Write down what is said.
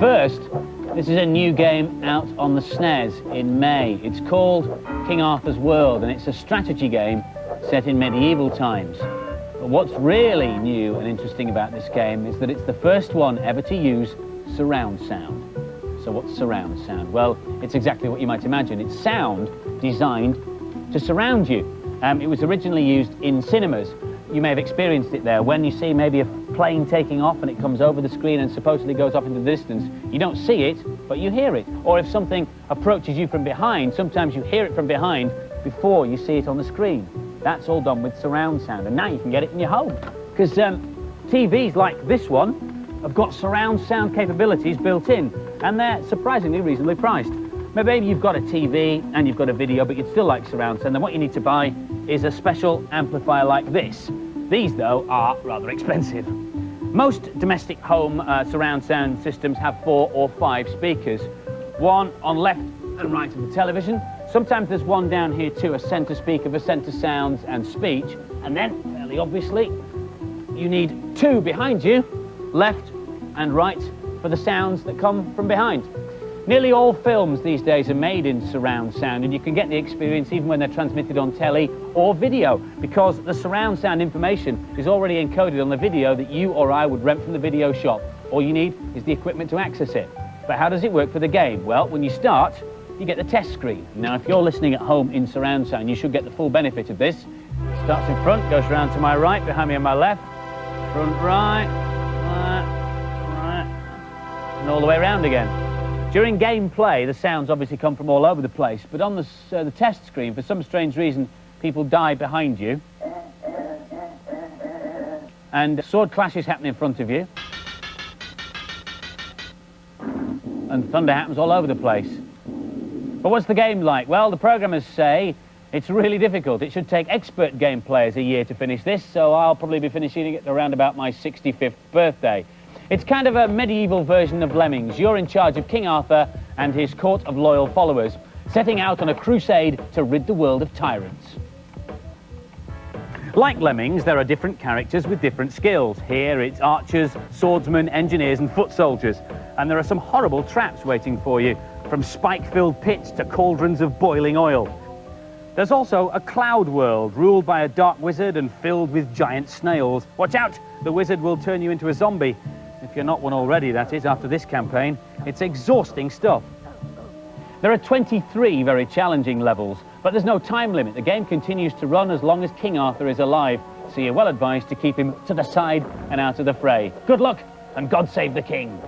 first, this is a new game out on the SNES in May. It's called King Arthur's World, and it's a strategy game set in medieval times. But what's really new and interesting about this game is that it's the first one ever to use surround sound. So what's surround sound? Well, it's exactly what you might imagine. It's sound designed to surround you. It was originally used in cinemas. You may have experienced it there. When you see maybe a plane taking off and it comes over the screen and supposedly goes off into the distance, you don't see it, but you hear it. Or if something approaches you from behind, sometimes you hear it from behind before you see it on the screen. That's all done with surround sound, and now you can get it in your home. Because TVs like this one have got surround sound capabilities built in, and they're surprisingly reasonably priced. Maybe you've got a TV and you've got a video, but you'd still like surround sound, then what you need to buy is a special amplifier like this. These, though, are rather expensive. Most domestic home surround sound systems have 4 or 5 speakers, one on left and right of the television. Sometimes there's one down here too, a centre speaker for centre sounds and speech, and then, fairly obviously, you need 2 behind you, left and right, for the sounds that come from behind. Nearly all films these days are made in surround sound, and you can get the experience even when they're transmitted on telly or video, because the surround sound information is already encoded on the video that you or I would rent from the video shop. All you need is the equipment to access it. But how does it work for the game? Well, when you start, you get the test screen. Now, if you're listening at home in surround sound, you should get the full benefit of this. It starts in front, goes round to my right, behind me on my left, front right, and all the way around again. During gameplay, the sounds obviously come from all over the place, but on the test screen, for some strange reason, people die behind you, and sword clashes happen in front of you, and thunder happens all over the place. But what's the game like? Well, the programmers say it's really difficult. It should take expert game players a year to finish this, so I'll probably be finishing it around about my 65th birthday. It's kind of a medieval version of Lemmings. You're in charge of King Arthur and his court of loyal followers, setting out on a crusade to rid the world of tyrants. Like Lemmings, there are different characters with different skills. Here it's archers, swordsmen, engineers and foot soldiers. And there are some horrible traps waiting for you, from spike-filled pits to cauldrons of boiling oil. There's also a cloud world ruled by a dark wizard and filled with giant snails. Watch out, the wizard will turn you into a zombie. If you're not one already, that is, after this campaign. It's exhausting stuff. There are 23 very challenging levels, but there's no time limit. The game continues to run as long as King Arthur is alive, so you're well advised to keep him to the side and out of the fray. Good luck, and God save the king.